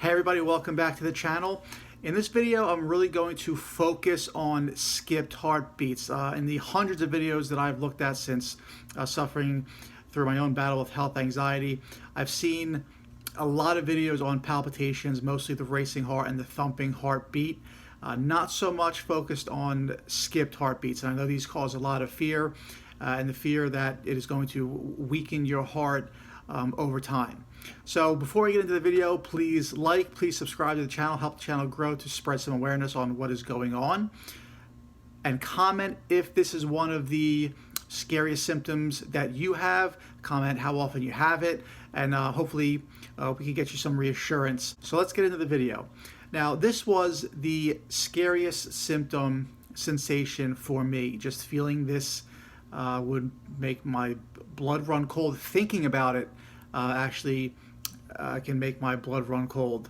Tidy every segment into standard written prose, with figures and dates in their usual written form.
Hey everybody, welcome back to the channel. In this video, I'm really going to focus on skipped heartbeats. In the hundreds of videos that I've looked at since suffering through my own battle with health anxiety, I've seen a lot of videos on palpitations, mostly the racing heart and the thumping heartbeat. Not so much focused on skipped heartbeats. And I know these cause a lot of fear, and the fear that it is going to weaken your heart over time. So before we get into the video, please subscribe to the channel, help the channel grow to spread some awareness on what is going on. And comment if this is one of the scariest symptoms that you have. Comment how often you have it, and hopefully we can get you some reassurance. So let's get into the video. Now, this was the scariest sensation for me. Just feeling this would make my blood run cold. Thinking about it actually can make my blood run cold.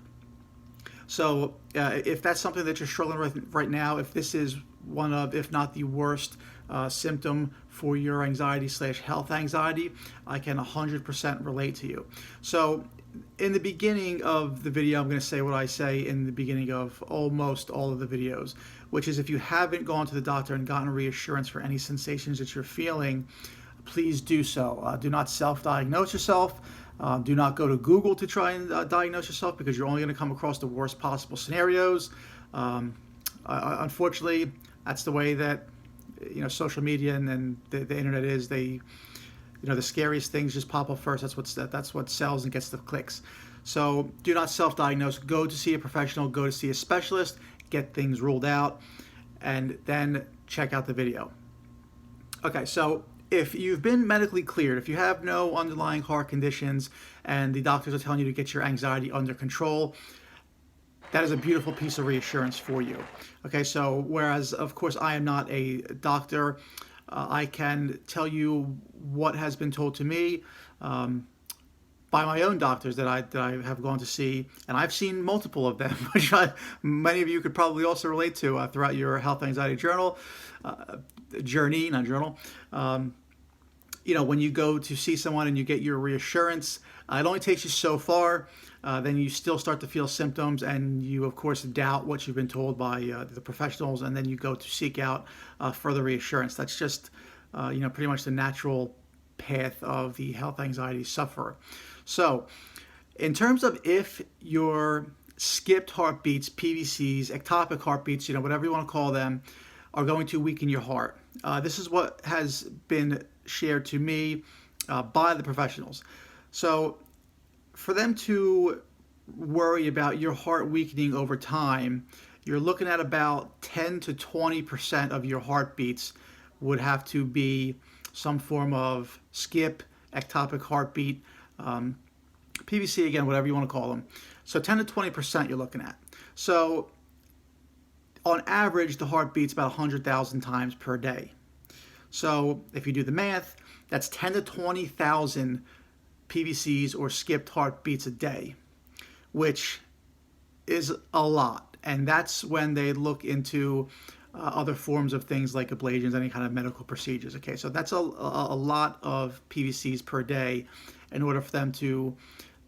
So if that's something that you're struggling with right now, if this is one of, if not the worst symptom for your anxiety/health anxiety, I can 100% relate to you. So in the beginning of the video, I'm going to say what I say in the beginning of almost all of the videos, which is if you haven't gone to the doctor and gotten reassurance for any sensations that you're feeling, please do so. Do not self-diagnose yourself. Do not go to Google to try and diagnose yourself, because you're only going to come across the worst possible scenarios. Unfortunately, that's the way that social media and the internet is. The scariest things just pop up first. That's what sells and gets the clicks. So do not self-diagnose. Go to see a professional. Go to see a specialist. Get things ruled out, and then check out the video. Okay, so if you've been medically cleared, if you have no underlying heart conditions, and the doctors are telling you to get your anxiety under control, that is a beautiful piece of reassurance for you. Okay, so whereas, of course, I am not a doctor, I can tell you what has been told to me by my own doctors that I have gone to see, and I've seen multiple of them, which many of you could probably also relate to throughout your health anxiety journey. When you go to see someone and you get your reassurance, it only takes you so far. Then you still start to feel symptoms, and you, of course, doubt what you've been told by the professionals, and then you go to seek out further reassurance. That's just, pretty much the natural path of the health anxiety sufferer. So, in terms of if your skipped heartbeats, PVCs, ectopic heartbeats, whatever you want to call them, are going to weaken your heart. This is what has been shared to me by the professionals. So for them to worry about your heart weakening over time, you're looking at about 10 to 20% of your heartbeats would have to be some form of skip, ectopic heartbeat, PVC, again, whatever you want to call them. So 10 to 20% you're looking at. So on average, the heart beats about 100,000 times per day. So if you do the math, that's 10 to 20,000 PVCs or skipped heartbeats a day, which is a lot. And that's when they look into other forms of things like ablations, any kind of medical procedures. Okay, so that's a lot of PVCs per day in order for them to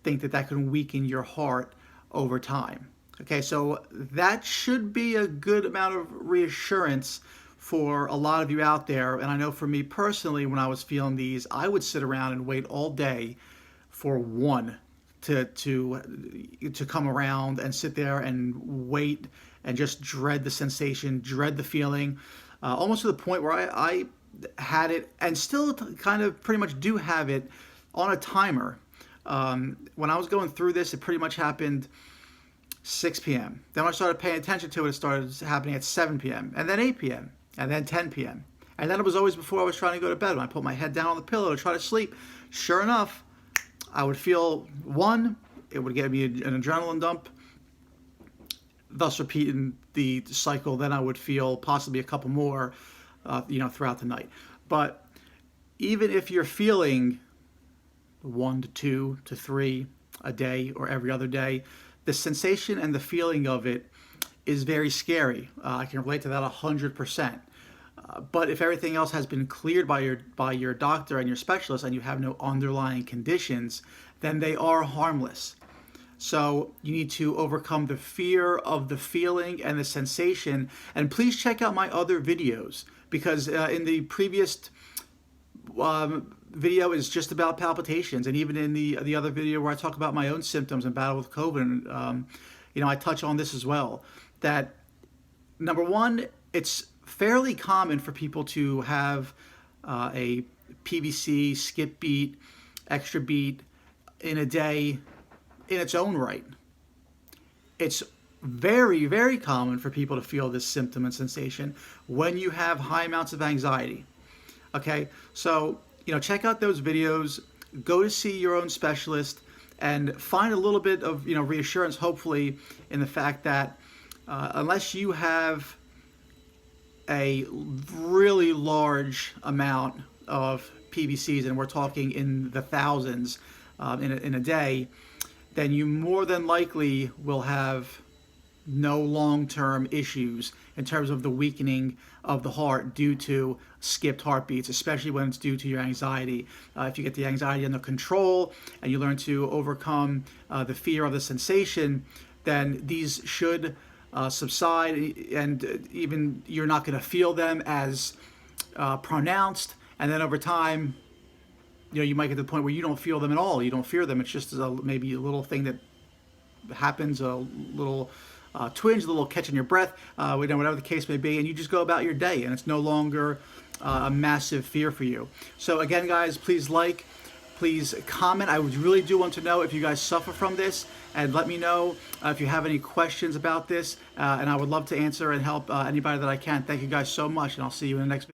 think that that can weaken your heart over time. Okay, so that should be a good amount of reassurance for a lot of you out there. And I know for me personally, when I was feeling these, I would sit around and wait all day for one to come around, and sit there and wait and just dread the sensation, dread the feeling, almost to the point where I had it, and still kind of pretty much do have it, on a timer. When I was going through this, it pretty much happened 6 p.m. Then when I started paying attention to it, it started happening at 7 p.m. and then 8 p.m. and then 10 p.m. And then it was always before I was trying to go to bed. When I put my head down on the pillow to try to sleep, sure enough, I would feel one, it would give me an adrenaline dump, thus repeating the cycle. Then I would feel possibly a couple more, throughout the night. But even if you're feeling 1 to 2 to 3 a day or every other day, the sensation and the feeling of it is very scary. I can relate to that 100%. But if everything else has been cleared by your doctor and your specialist, and you have no underlying conditions, then they are harmless. So you need to overcome the fear of the feeling and the sensation. And please check out my other videos, because in the previous video is just about palpitations, and even in the other video where I talk about my own symptoms and battle with COVID, I touch on this as well. That number one, it's fairly common for people to have a PVC, skip beat, extra beat in a day in its own right. It's very, very common for people to feel this symptom and sensation when you have high amounts of anxiety. Okay, so check out those videos, go to see your own specialist, and find a little bit of reassurance, hopefully, in the fact that unless you have a really large amount of PVCs, and we're talking in the thousands in a day, then you more than likely will have no long-term issues in terms of the weakening of the heart due to skipped heartbeats, especially when it's due to your anxiety. If you get the anxiety under control and you learn to overcome the fear of the sensation, then these should subside, and even you're not going to feel them as pronounced. And then over time, you might get to the point where you don't feel them at all. You don't fear them. It's just maybe a little thing that happens, a little twinge, a little catch in your breath, whatever the case may be, and you just go about your day, and it's no longer a massive fear for you. So again, guys, please please comment. I really do want to know if you guys suffer from this, and let me know if you have any questions about this, and I would love to answer and help anybody that I can. Thank you guys so much, and I'll see you in the next video.